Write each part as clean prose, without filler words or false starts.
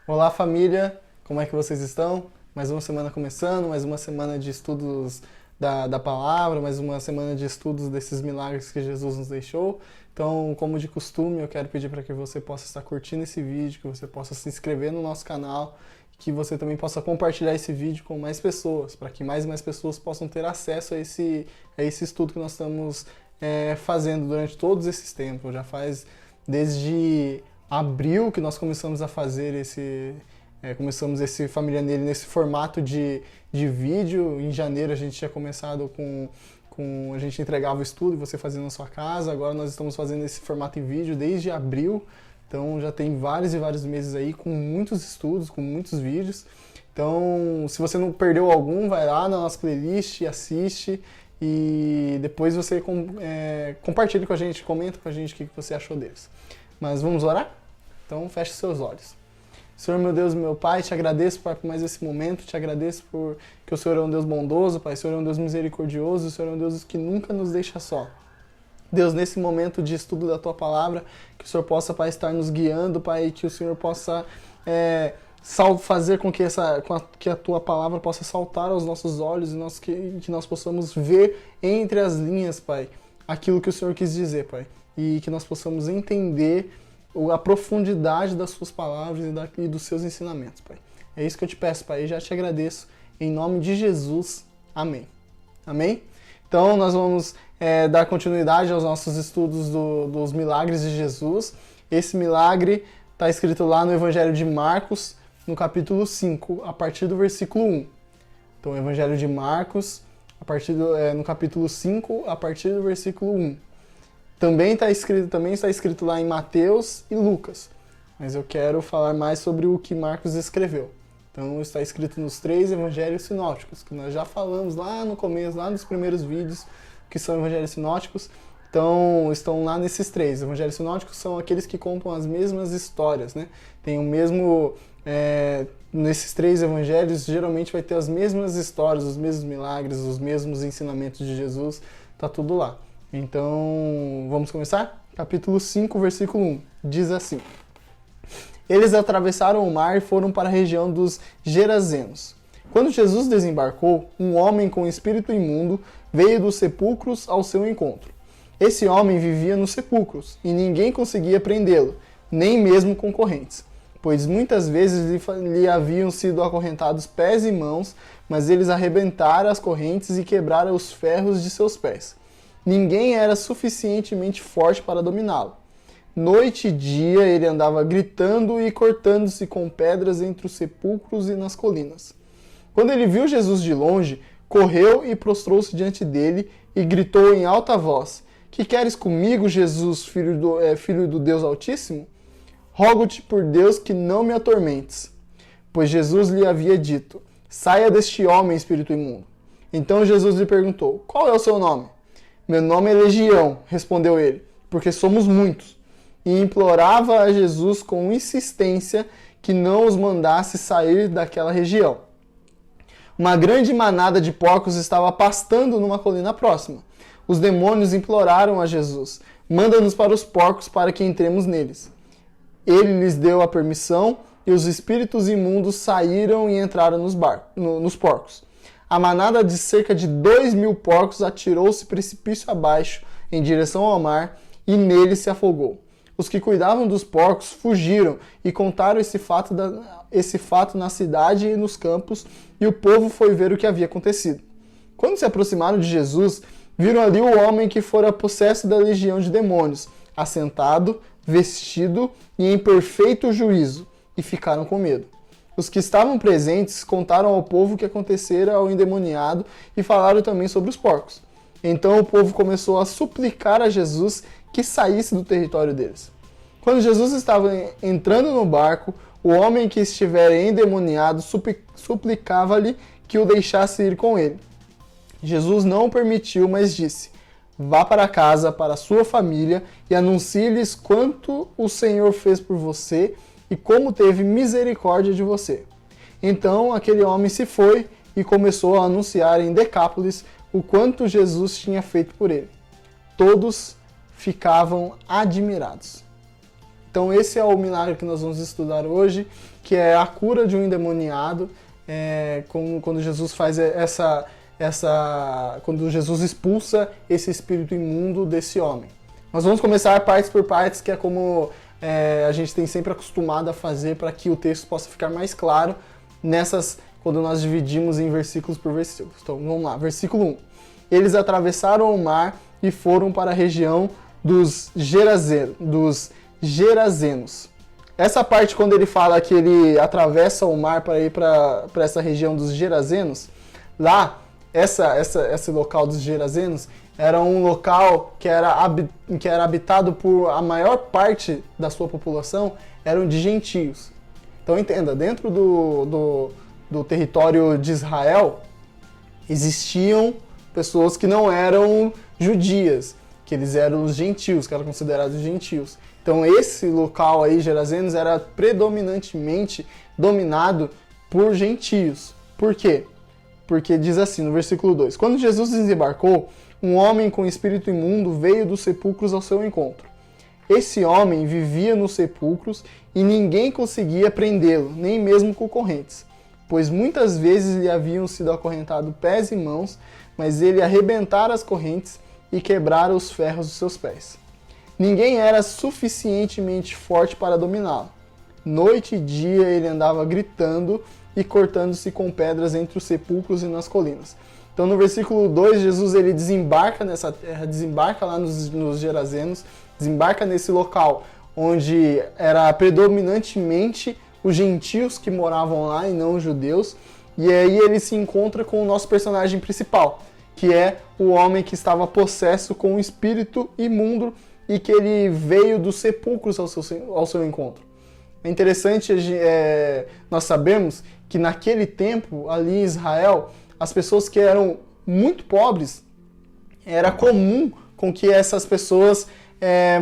Olá, família! Como é que vocês estão? Mais uma semana começando, mais uma semana de estudos da palavra, mais uma semana de estudos desses milagres que Jesus nos deixou. Então, como de costume, eu quero pedir para que você possa estar curtindo esse vídeo, que você possa se inscrever no nosso canal, que você também possa compartilhar esse vídeo com mais pessoas, para que mais e mais pessoas possam ter acesso a esse estudo que nós estamos fazendo durante todos esses tempos. Já faz desde abril que nós começamos a fazer começamos esse Família Nele nesse formato de vídeo. Em janeiro a gente tinha começado a gente entregava o estudo e você fazia na sua casa. Agora nós estamos fazendo esse formato em vídeo desde abril. Então já tem vários e vários meses aí com muitos estudos, com muitos vídeos. Então, se você não perdeu algum, vai lá na nossa playlist, assiste e depois você compartilha com a gente, comenta com a gente o que você achou deles. Mas vamos orar? Então feche seus olhos. Senhor, meu Deus, meu Pai, te agradeço, Pai, por mais esse momento, te agradeço por que o Senhor é um Deus bondoso, Pai, o Senhor é um Deus misericordioso, o Senhor é um Deus que nunca nos deixa só. Deus, nesse momento de estudo da Tua Palavra, que o Senhor possa, Pai, estar nos guiando, Pai, e que o Senhor possa fazer com que a Tua Palavra possa saltar aos nossos olhos e que nós possamos ver entre as linhas, Pai, aquilo que o Senhor quis dizer, Pai, e que nós possamos entender a profundidade das suas palavras e dos seus ensinamentos, Pai. É isso que eu te peço, Pai, e já te agradeço. Em nome de Jesus. Amém. Amém? Então, nós vamos dar continuidade aos nossos estudos dos milagres de Jesus. Esse milagre está escrito lá no Evangelho de Marcos, no capítulo 5, a partir do versículo 1. Então, o Evangelho de Marcos, no capítulo 5, a partir do versículo 1. Também está escrito lá em Mateus e Lucas, mas eu quero falar mais sobre o que Marcos escreveu. Então está escrito nos 3 evangelhos sinóticos, que nós já falamos lá no começo, lá nos primeiros vídeos, que são evangelhos sinóticos. Então estão lá nesses 3. Evangelhos sinóticos são aqueles que contam as mesmas histórias, né? Tem o mesmo... nesses 3 evangelhos geralmente vai ter as mesmas histórias, os mesmos milagres, os mesmos ensinamentos de Jesus, tá tudo lá. Então, vamos começar? Capítulo 5, versículo 1. Diz assim: Eles atravessaram o mar e foram para a região dos Gerazenos. Quando Jesus desembarcou, um homem com espírito imundo veio dos sepulcros ao seu encontro. Esse homem vivia nos sepulcros, e ninguém conseguia prendê-lo, nem mesmo com correntes, pois muitas vezes lhe haviam sido acorrentados pés e mãos, mas eles arrebentaram as correntes e quebraram os ferros de seus pés. Ninguém era suficientemente forte para dominá-lo. Noite e dia ele andava gritando e cortando-se com pedras entre os sepulcros e nas colinas. Quando ele viu Jesus de longe, correu e prostrou-se diante dele e gritou em alta voz: Que queres comigo, Jesus, filho do Deus Altíssimo? Rogo-te por Deus que não me atormentes. Pois Jesus lhe havia dito: Saia deste homem, espírito imundo. Então Jesus lhe perguntou: Qual é o seu nome? Meu nome é Legião, respondeu ele, porque somos muitos. E implorava a Jesus com insistência que não os mandasse sair daquela região. Uma grande manada de porcos estava pastando numa colina próxima. Os demônios imploraram a Jesus: Manda-nos para os porcos para que entremos neles. Ele lhes deu a permissão e os espíritos imundos saíram e entraram nos porcos. A manada de cerca de 2.000 porcos atirou-se precipício abaixo, em direção ao mar, e nele se afogou. Os que cuidavam dos porcos fugiram e contaram esse fato na cidade e nos campos, e o povo foi ver o que havia acontecido. Quando se aproximaram de Jesus, viram ali o homem que fora possesso da legião de demônios, assentado, vestido e em perfeito juízo, e ficaram com medo. Os que estavam presentes contaram ao povo o que acontecera ao endemoniado e falaram também sobre os porcos. Então o povo começou a suplicar a Jesus que saísse do território deles. Quando Jesus estava entrando no barco, o homem que estivera endemoniado suplicava-lhe que o deixasse ir com ele. Jesus não o permitiu, mas disse: Vá para casa, para a sua família, e anuncie-lhes quanto o Senhor fez por você e como teve misericórdia de você. Então aquele homem se foi e começou a anunciar em Decápolis o quanto Jesus tinha feito por ele. Todos ficavam admirados. Então esse é o milagre que nós vamos estudar hoje, que é a cura de um endemoniado, quando Jesus faz quando Jesus expulsa esse espírito imundo desse homem. Nós vamos começar partes por partes, que é como a gente tem sempre acostumado a fazer para que o texto possa ficar mais claro quando nós dividimos em versículos por versículos. Então vamos lá, versículo 1. Eles atravessaram o mar e foram para a região dos Gerazenos. Essa parte, quando ele fala que ele atravessa o mar para ir para essa região dos Gerazenos, lá, esse local dos Gerazenos era um local que era habitado por a maior parte da sua população eram de gentios. Então entenda, dentro do território de Israel existiam pessoas que não eram judias, que eles eram os gentios, que eram considerados gentios. Então esse local aí, Gerazenos, era predominantemente dominado por gentios. Por quê? Porque diz assim no versículo 2: Quando Jesus desembarcou, um homem com espírito imundo veio dos sepulcros ao seu encontro. Esse homem vivia nos sepulcros e ninguém conseguia prendê-lo, nem mesmo com correntes, pois muitas vezes lhe haviam sido acorrentados pés e mãos, mas ele arrebentara as correntes e quebrara os ferros dos seus pés. Ninguém era suficientemente forte para dominá-lo. Noite e dia ele andava gritando e cortando-se com pedras entre os sepulcros e nas colinas. Então no versículo 2, Jesus ele desembarca nessa terra, desembarca lá nos Gerazenos, desembarca nesse local onde era predominantemente os gentios que moravam lá e não os judeus, e aí ele se encontra com o nosso personagem principal, que é o homem que estava possesso com um espírito imundo e que ele veio dos sepulcros ao seu encontro. É interessante nós sabemos que naquele tempo, ali em Israel, as pessoas que eram muito pobres, era comum com que essas pessoas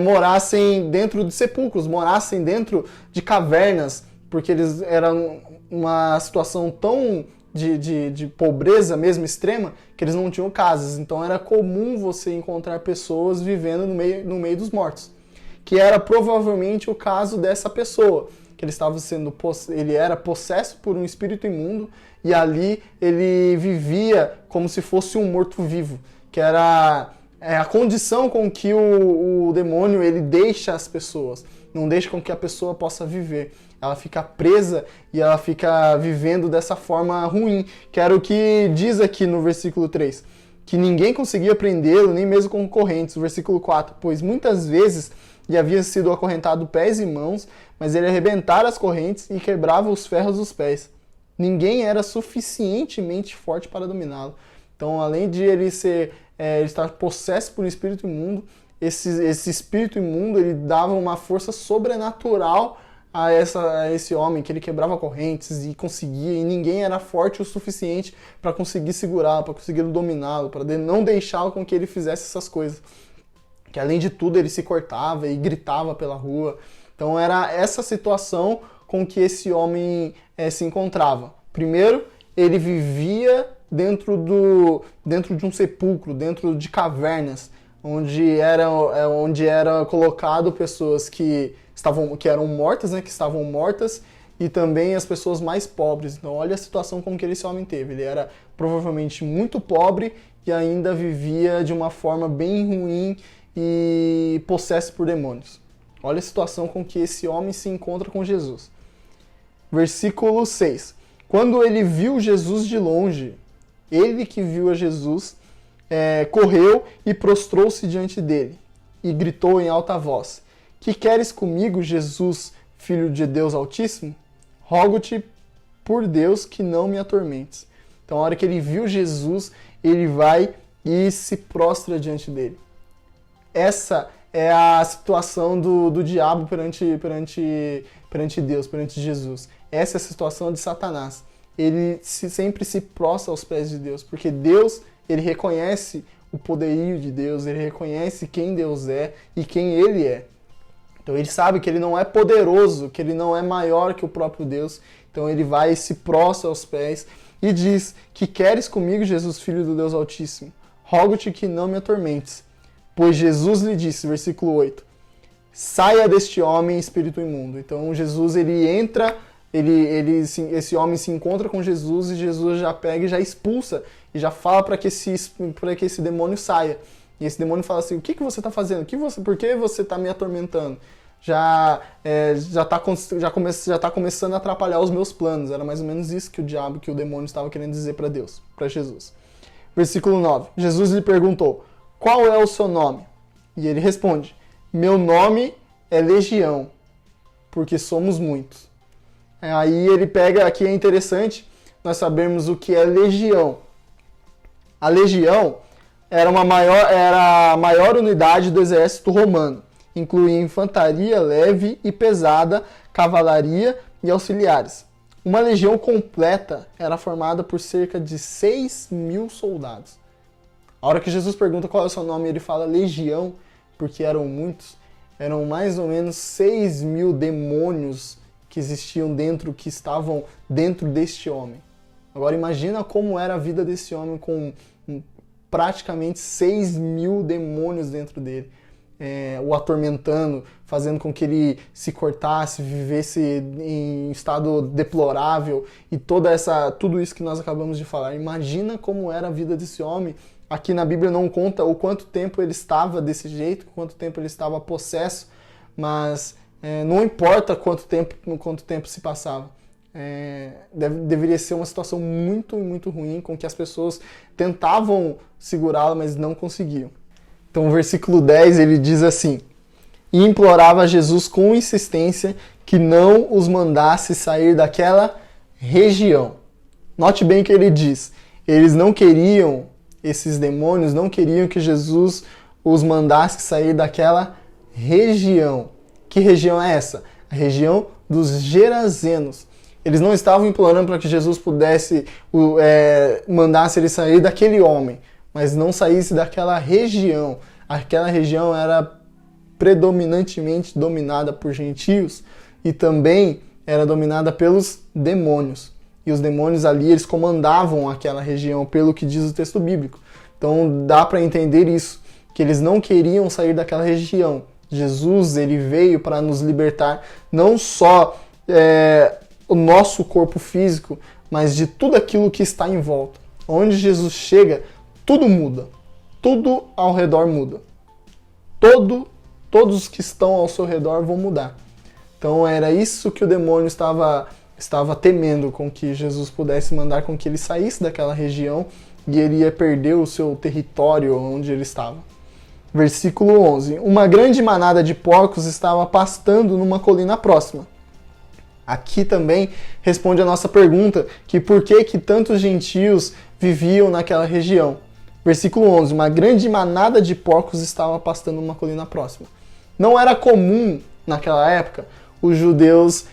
morassem dentro de sepulcros, morassem dentro de cavernas, porque eles eram uma situação tão de pobreza mesmo extrema, que eles não tinham casas. Então era comum você encontrar pessoas vivendo no meio dos mortos, que era provavelmente o caso dessa pessoa, que ele era possesso por um espírito imundo, e ali ele vivia como se fosse um morto-vivo, que era a condição com que o demônio ele deixa as pessoas, não deixa com que a pessoa possa viver. Ela fica presa e ela fica vivendo dessa forma ruim, que era o que diz aqui no versículo 3, que ninguém conseguia prendê-lo, nem mesmo com correntes. O versículo 4, pois muitas vezes lhe havia sido acorrentado pés e mãos, mas ele arrebentara as correntes e quebrava os ferros dos pés. Ninguém era suficientemente forte para dominá-lo. Então, além de ele estar possesso por um espírito imundo, esse espírito imundo ele dava uma força sobrenatural a esse homem, que ele quebrava correntes e conseguia, e ninguém era forte o suficiente para conseguir segurá-lo, para conseguir dominá-lo, para não deixar com que ele fizesse essas coisas. Que além de tudo ele se cortava e gritava pela rua. Então era essa situação com que esse homem se encontrava. Primeiro, ele vivia dentro de um sepulcro, dentro de cavernas, onde era colocado pessoas que eram mortas, né, que estavam mortas, e também as pessoas mais pobres. Então olha a situação com que esse homem teve. Ele era provavelmente muito pobre e ainda vivia de uma forma bem ruim e possesso por demônios. Olha a situação com que esse homem se encontra com Jesus. Versículo 6. Quando ele viu Jesus de longe, ele que viu a Jesus, correu e prostrou-se diante dele e gritou em alta voz: Que queres comigo, Jesus, Filho de Deus Altíssimo? Rogo-te por Deus que não me atormentes. Então, a hora que ele viu Jesus, ele vai e se prostra diante dele. Essa é a situação do diabo perante Deus, perante Jesus. Essa é a situação de Satanás. Ele sempre se prostra aos pés de Deus, porque Deus, ele reconhece o poderio de Deus, ele reconhece quem Deus é e quem ele é. Então ele sabe que ele não é poderoso, que ele não é maior que o próprio Deus. Então ele vai e se prostra aos pés e diz: Que queres comigo, Jesus, Filho do Deus Altíssimo? Rogo-te que não me atormentes. Pois Jesus lhe disse, versículo 8, saia deste homem, espírito imundo. Então Jesus, ele entra, esse homem se encontra com Jesus e Jesus já pega e já expulsa e já fala para que esse demônio saia. E esse demônio fala assim: o que você está fazendo? Por que você está me atormentando? Já está começando a atrapalhar os meus planos. Era mais ou menos isso que o demônio estava querendo dizer para Deus, para Jesus. Versículo 9. Jesus lhe perguntou: qual é o seu nome? E ele responde: meu nome é Legião, porque somos muitos. Aí ele pega, aqui é interessante nós sabermos o que é legião. A legião era a maior unidade do exército romano. Incluía infantaria leve e pesada, cavalaria e auxiliares. Uma legião completa era formada por cerca de 6.000 soldados. A hora que Jesus pergunta qual é o seu nome, ele fala legião, porque eram muitos. Eram mais ou menos 6.000 demônios que estavam dentro deste homem. Agora imagina como era a vida desse homem com praticamente 6.000 demônios dentro dele. O atormentando, fazendo com que ele se cortasse, vivesse em estado deplorável e tudo isso que nós acabamos de falar. Imagina como era a vida desse homem. Aqui na Bíblia não conta o quanto tempo ele estava desse jeito, quanto tempo ele estava possesso, mas não importa quanto tempo se passava. Deveria ser uma situação muito, muito ruim, com que as pessoas tentavam segurá-la, mas não conseguiam. Então, o versículo 10, ele diz assim: e implorava a Jesus com insistência que não os mandasse sair daquela região. Note bem que ele diz, esses demônios não queriam que Jesus os mandasse sair daquela região. Que região é essa? A região dos Gerazenos. Eles não estavam implorando para que Jesus pudesse mandasse ele sair daquele homem, mas não saísse daquela região. Aquela região era predominantemente dominada por gentios e também era dominada pelos demônios. E os demônios ali, eles comandavam aquela região, pelo que diz o texto bíblico. Então dá para entender isso, que eles não queriam sair daquela região. Jesus, ele veio para nos libertar, não só o nosso corpo físico, mas de tudo aquilo que está em volta. Onde Jesus chega, tudo muda. Tudo ao redor muda. Todos que estão ao seu redor vão mudar. Então era isso que o demônio estava temendo, com que Jesus pudesse mandar com que ele saísse daquela região e ele ia perder o seu território onde ele estava. Versículo 11. Uma grande manada de porcos estava pastando numa colina próxima. Aqui também responde a nossa pergunta, que por que tantos gentios viviam naquela região. Versículo 11. Uma grande manada de porcos estava pastando numa colina próxima. Não era comum, naquela época, os judeus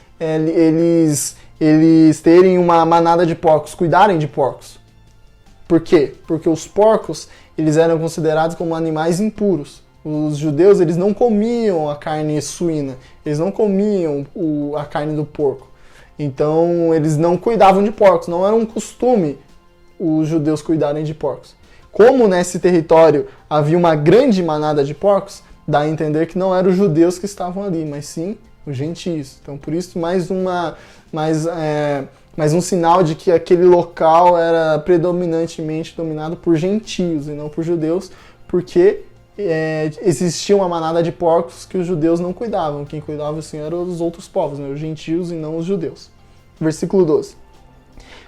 eles terem uma manada de porcos, cuidarem de porcos. Por quê? Porque os porcos, eles eram considerados como animais impuros. Os judeus, eles não comiam a carne suína, eles não comiam a carne do porco. Então, eles não cuidavam de porcos, não era um costume os judeus cuidarem de porcos. Como nesse território havia uma grande manada de porcos, dá a entender que não eram os judeus que estavam ali, mas sim os gentios. Então, por isso, mais um sinal de que aquele local era predominantemente dominado por gentios e não por judeus, porque existia uma manada de porcos que os judeus não cuidavam. Quem cuidava assim eram os outros povos, né? Os gentios e não os judeus. Versículo 12.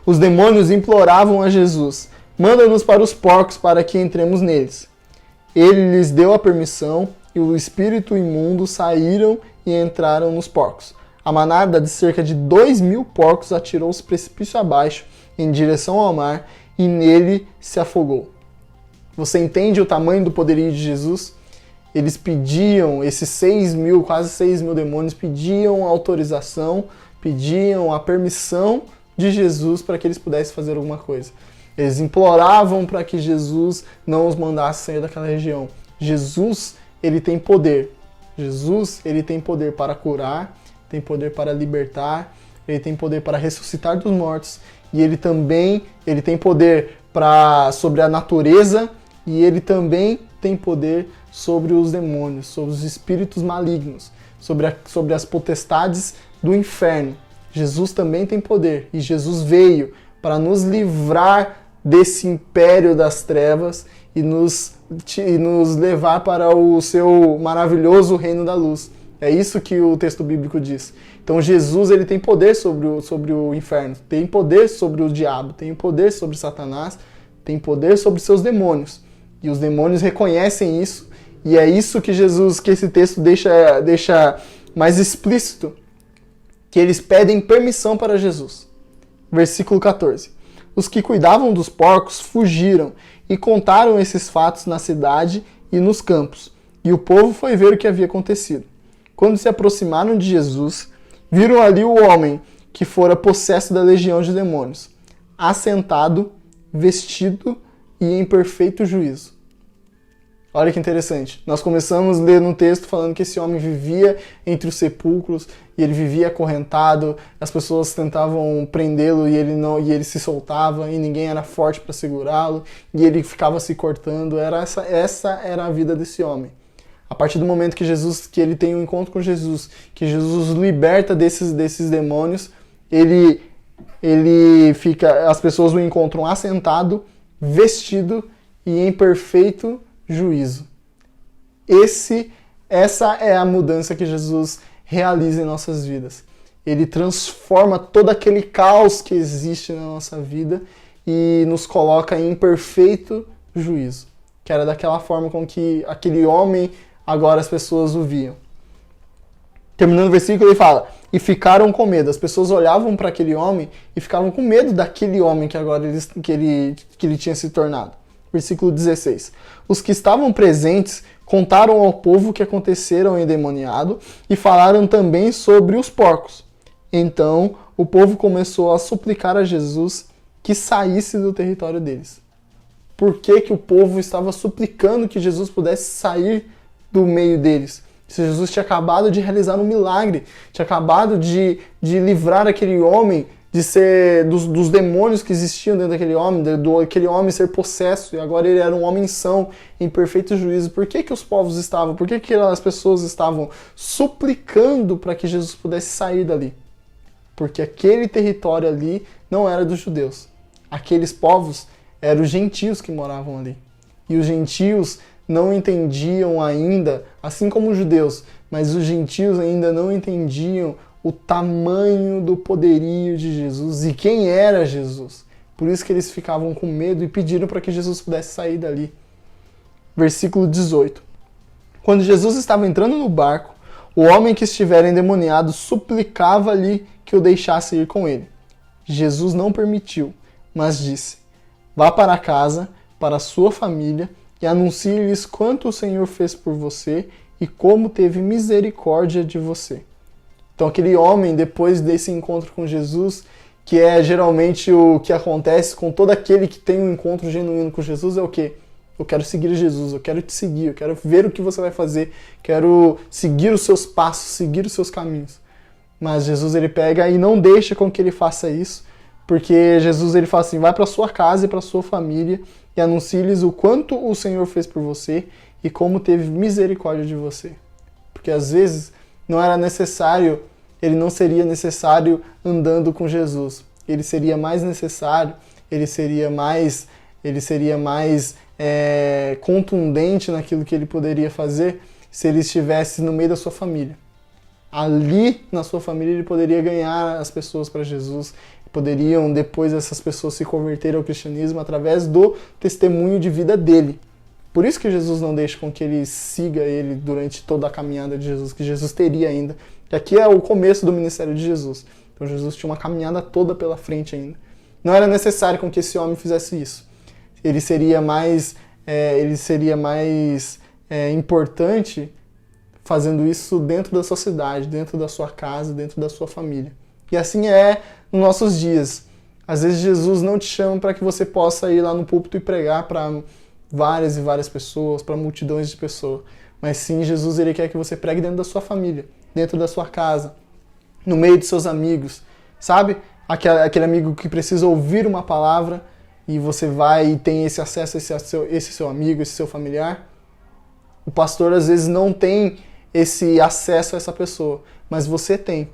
Os demônios imploravam a Jesus: manda-nos para os porcos para que entremos neles. Ele lhes deu a permissão e o espírito imundo saíram e entraram nos porcos. A manada de cerca de 2.000 porcos atirou-se precipício abaixo em direção ao mar e nele se afogou. Você entende o tamanho do poderio de Jesus? Eles pediam, esses 6.000, quase 6.000 demônios, pediam autorização, pediam a permissão de Jesus para que eles pudessem fazer alguma coisa. Eles imploravam para que Jesus não os mandasse sair daquela região. Jesus, ele tem poder. Jesus, ele tem poder para curar, tem poder para libertar, ele tem poder para ressuscitar dos mortos, e ele tem poder sobre a natureza, e ele também tem poder sobre os demônios, sobre os espíritos malignos, sobre as potestades do inferno. Jesus também tem poder e Jesus veio para nos livrar desse império das trevas e nos levar para o seu maravilhoso reino da luz. É isso que o texto bíblico diz. Então Jesus ele tem poder sobre o inferno, tem poder sobre o diabo, tem poder sobre Satanás, tem poder sobre seus demônios. E os demônios reconhecem isso, e é isso que esse texto deixa mais explícito, que eles pedem permissão para Jesus. Versículo 14. Os que cuidavam dos porcos fugiram e contaram esses fatos na cidade e nos campos, e o povo foi ver o que havia acontecido. Quando se aproximaram de Jesus, viram ali o homem que fora possesso da legião de demônios, assentado, vestido e em perfeito juízo. Olha que interessante. Nós começamos a ler no texto falando que esse homem vivia entre os sepulcros e ele vivia acorrentado, as pessoas tentavam prendê-lo e ele se soltava e ninguém era forte para segurá-lo e ele ficava se cortando. Essa era a vida desse homem. A partir do momento que ele tem um encontro com Jesus, que Jesus os liberta desses demônios, as pessoas o encontram assentado, vestido e em perfeito juízo. Essa é a mudança que Jesus realiza em nossas vidas. Ele transforma todo aquele caos que existe na nossa vida e nos coloca em perfeito juízo. Que era daquela forma com que aquele homem, agora as pessoas o viam. Terminando o versículo, ele fala: e ficaram com medo. As pessoas olhavam para aquele homem e ficavam com medo daquele homem que agora que ele tinha se tornado. Versículo 16. Os que estavam presentes contaram ao povo o que acontecera ao endemoniado e falaram também sobre os porcos. Então o povo começou a suplicar a Jesus que saísse do território deles. Por que o povo estava suplicando que Jesus pudesse sair do meio deles? Se Jesus tinha acabado de realizar um milagre, tinha acabado de livrar aquele homem dos demônios que existiam dentro daquele homem, aquele homem ser possesso, e agora ele era um homem são, em perfeito juízo. Por que os povos estavam, por que as pessoas estavam suplicando para que Jesus pudesse sair dali? Porque aquele território ali não era dos judeus. Aqueles povos eram os gentios que moravam ali. E os gentios não entendiam ainda, assim como os judeus, mas os gentios ainda não entendiam o tamanho do poderio de Jesus e quem era Jesus. Por isso que eles ficavam com medo e pediram para que Jesus pudesse sair dali. Versículo 18. Quando Jesus estava entrando no barco, o homem que estivera endemoniado suplicava-lhe que o deixasse ir com ele. Jesus não permitiu, mas disse: vá para casa, para a sua família, e anuncie-lhes quanto o Senhor fez por você e como teve misericórdia de você. Então aquele homem, depois desse encontro com Jesus, que é geralmente o que acontece com todo aquele que tem um encontro genuíno com Jesus, é o quê? Eu quero seguir Jesus, eu quero te seguir, eu quero ver o que você vai fazer, quero seguir os seus passos, seguir os seus caminhos. Mas Jesus ele pega e não deixa com que ele faça isso, porque Jesus ele fala assim: vai para sua casa e para sua família e anuncie-lhes o quanto o Senhor fez por você e como teve misericórdia de você. Porque às vezes ele não seria necessário andando com Jesus. Ele seria mais necessário, ele seria mais contundente naquilo que ele poderia fazer se ele estivesse no meio da sua família. Ali, na sua família, ele poderia ganhar as pessoas para Jesus. Poderiam, depois, essas pessoas se converterem ao cristianismo através do testemunho de vida dele. Por isso que Jesus não deixa com que ele siga ele durante toda a caminhada de Jesus, que Jesus teria ainda. Que aqui é o começo do ministério de Jesus. Então Jesus tinha uma caminhada toda pela frente ainda. Não era necessário com que esse homem fizesse isso. Ele seria mais importante fazendo isso dentro da sua cidade, dentro da sua casa, dentro da sua família. E assim é nos nossos dias. Às vezes Jesus não te chama para que você possa ir lá no púlpito e pregar para várias e várias pessoas, para multidões de pessoas. Mas sim, Jesus ele quer que você pregue dentro da sua família, dentro da sua casa, no meio de seus amigos. Sabe? Aquele amigo que precisa ouvir uma palavra e você vai e tem esse acesso a esse seu amigo, esse seu familiar. O pastor às vezes não tem esse acesso a essa pessoa, mas você tem.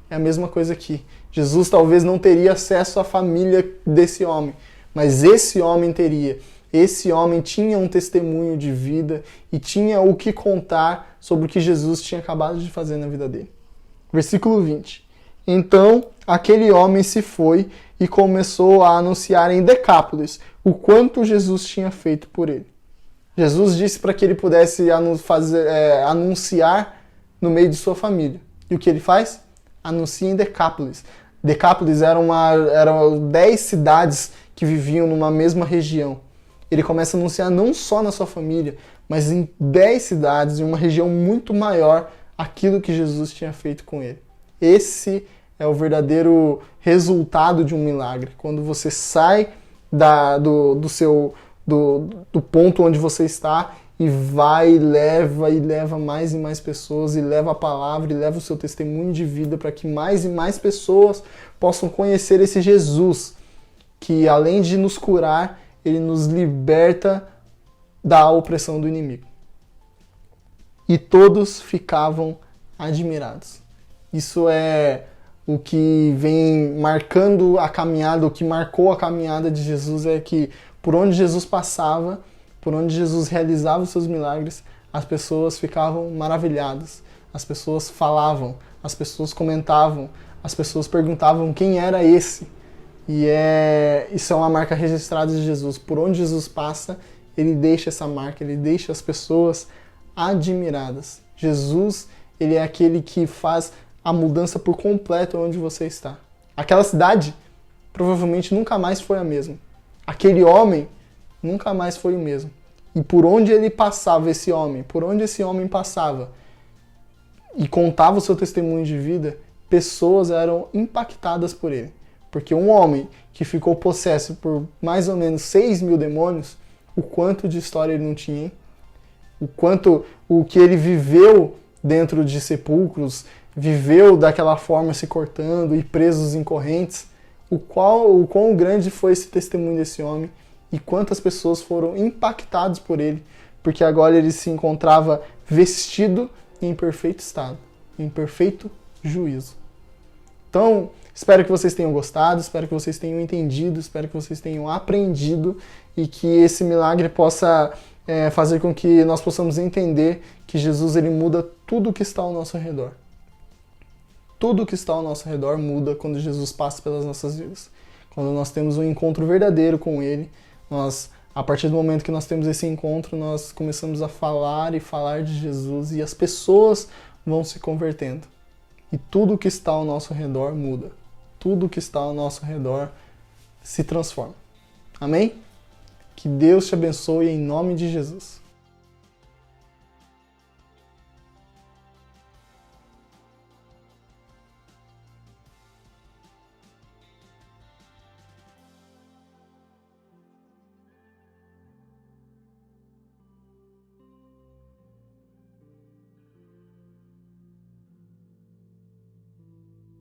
É a mesma coisa aqui. Jesus talvez não teria acesso à família desse homem, mas esse homem teria. Esse homem tinha um testemunho de vida e tinha o que contar sobre o que Jesus tinha acabado de fazer na vida dele. Versículo 20. Então, aquele homem se foi e começou a anunciar em Decápolis o quanto Jesus tinha feito por ele. Jesus disse para que ele pudesse anunciar no meio de sua família. E o que ele faz? Anuncia em Decápolis. Decápolis eram 10 cidades que viviam numa mesma região. Ele começa a anunciar não só na sua família, mas em 10 cidades, em uma região muito maior, aquilo que Jesus tinha feito com ele. Esse é o verdadeiro resultado de um milagre. Quando você sai do ponto onde você está e vai e leva mais e mais pessoas, e leva a palavra, e leva o seu testemunho de vida para que mais e mais pessoas possam conhecer esse Jesus, que além de nos curar, ele nos liberta da opressão do inimigo. E todos ficavam admirados. Isso é o que vem marcando a caminhada, o que marcou a caminhada de Jesus é que por onde Jesus passava, por onde Jesus realizava os seus milagres, as pessoas ficavam maravilhadas, as pessoas falavam, as pessoas comentavam, as pessoas perguntavam quem era esse. E isso é uma marca registrada de Jesus. Por onde Jesus passa, ele deixa essa marca, ele deixa as pessoas admiradas. Jesus, ele é aquele que faz a mudança por completo onde você está. Aquela cidade provavelmente nunca mais foi a mesma. Aquele homem nunca mais foi o mesmo. E por onde ele passava, esse homem, por onde esse homem passava e contava o seu testemunho de vida, pessoas eram impactadas por ele. Porque um homem que ficou possesso por mais ou menos 6.000 demônios, o quanto de história ele não tinha, hein? O que ele viveu dentro de sepulcros, viveu daquela forma se cortando e presos em correntes, o quão grande foi esse testemunho desse homem e quantas pessoas foram impactadas por ele, porque agora ele se encontrava vestido em perfeito estado, em perfeito juízo. Então, espero que vocês tenham gostado, espero que vocês tenham entendido, espero que vocês tenham aprendido e que esse milagre possa fazer com que nós possamos entender que Jesus ele muda tudo que está ao nosso redor. Tudo que está ao nosso redor muda quando Jesus passa pelas nossas vidas. Quando nós temos um encontro verdadeiro com Ele, a partir do momento que nós temos esse encontro, nós começamos a falar e falar de Jesus e as pessoas vão se convertendo. E tudo que está ao nosso redor muda. Tudo que está ao nosso redor se transforma. Amém? Que Deus te abençoe em nome de Jesus.